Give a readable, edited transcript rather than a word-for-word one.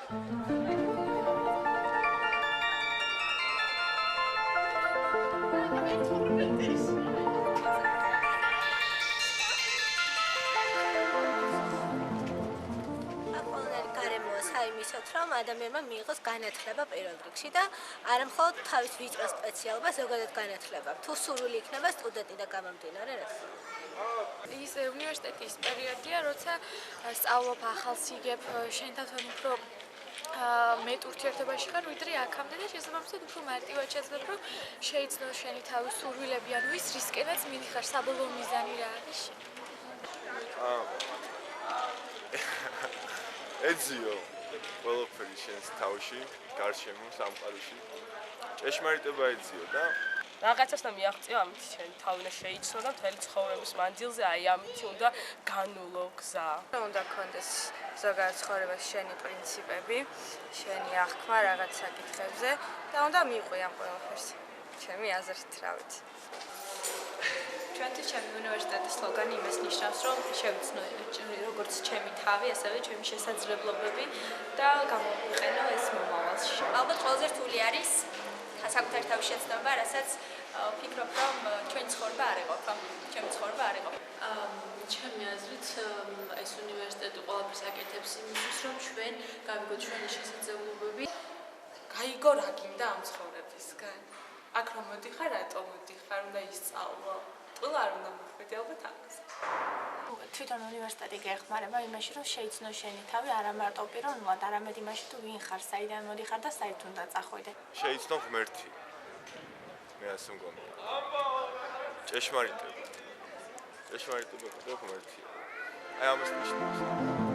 იმისოთ, რომ ადამიანმა მიიღოს განათლება პირველ რიგში და არა მხოლოდ თავის ვიწრო სპეციალობა, ზოგადად განათლება. თუ სურვილი იქნება სტუდენტიდან გამომდინარე, რა თქმა უნდა. ის უნივერსიტეტის პერიოდია, როცა სწავლობ, ახალს იგებ, შენთან თან უფრო მეტ ურთიერთობაში ხარ, ვიდრე აქამდე და შესაბამისად უფრო მარტივად შეძლებ, რომ შეიცნო შენი თავის სურვილები, ანუ ის რისკენაც მიდიხარ, საბოლოო მიზანი რა არის? ეძიო ყველაფერი შენს თავში, გარშემო, სამყაროში. ჭეშმარიტება ეძიო და რაღაცას და მიაღწიო, ამით შენ თავი უნდა შეიცნო და მთელი ცხოვრების მანძილზე აი ამით უნდა განულო გზა. უნდა გქონდეს ზოგადად ცხოვრებაში შენი პრინციპები, შენი აღქმა რაღაც საკითხებზე და უნდა მიყვი ამ ყველაფერს. ჩემი აზრით, რა ვიცი. ჩვენთვის ჩემი უნივერსიტეტის სლოგანი იმას ნიშნავს, რომ შევიცნო როგორც ჩემი თავი, ასევე ჩემი შესაძლებლობები და გამოვიყენო ეს მომავალში. ალბათ ყველაზე რთული არის საკუთარ თავის შეცნობა, რასაც ვფიქრობ, რომ ჩვენი ცხოვრება არ იყო, ჩემი ცხოვრება არ იყო. ჩემი აზრით ეს უნივერსიტეტი ყველაფერს აკეთებს იმისთვის, რომ ჩვენ გავიგოთ ჩვენი შესაძლებლობები. გაიგო რა გინდა ამ ცხოვრებისგან. აქ რომ მოდიხარ, რატომ მოდიხარ, უნდა ისწავლო. ყველა არ უნდა მოხვიდე, ალბათ ამას. თვითონ უნივერსიტეტი გეხმარება იმაში, რომ შეიცნო შენი თავი არა მარტო პიროვნულად, არამედ იმაში, თუ ვინ ხარ, საიდან მოდიხარ და საით უნდა წახვიდე. შეიცნო ღმერთი. მე ასე მგონია. ჭეშმარიტება. ჭეშმარიტება და ღმერთია. აი ამას ნიშნავს.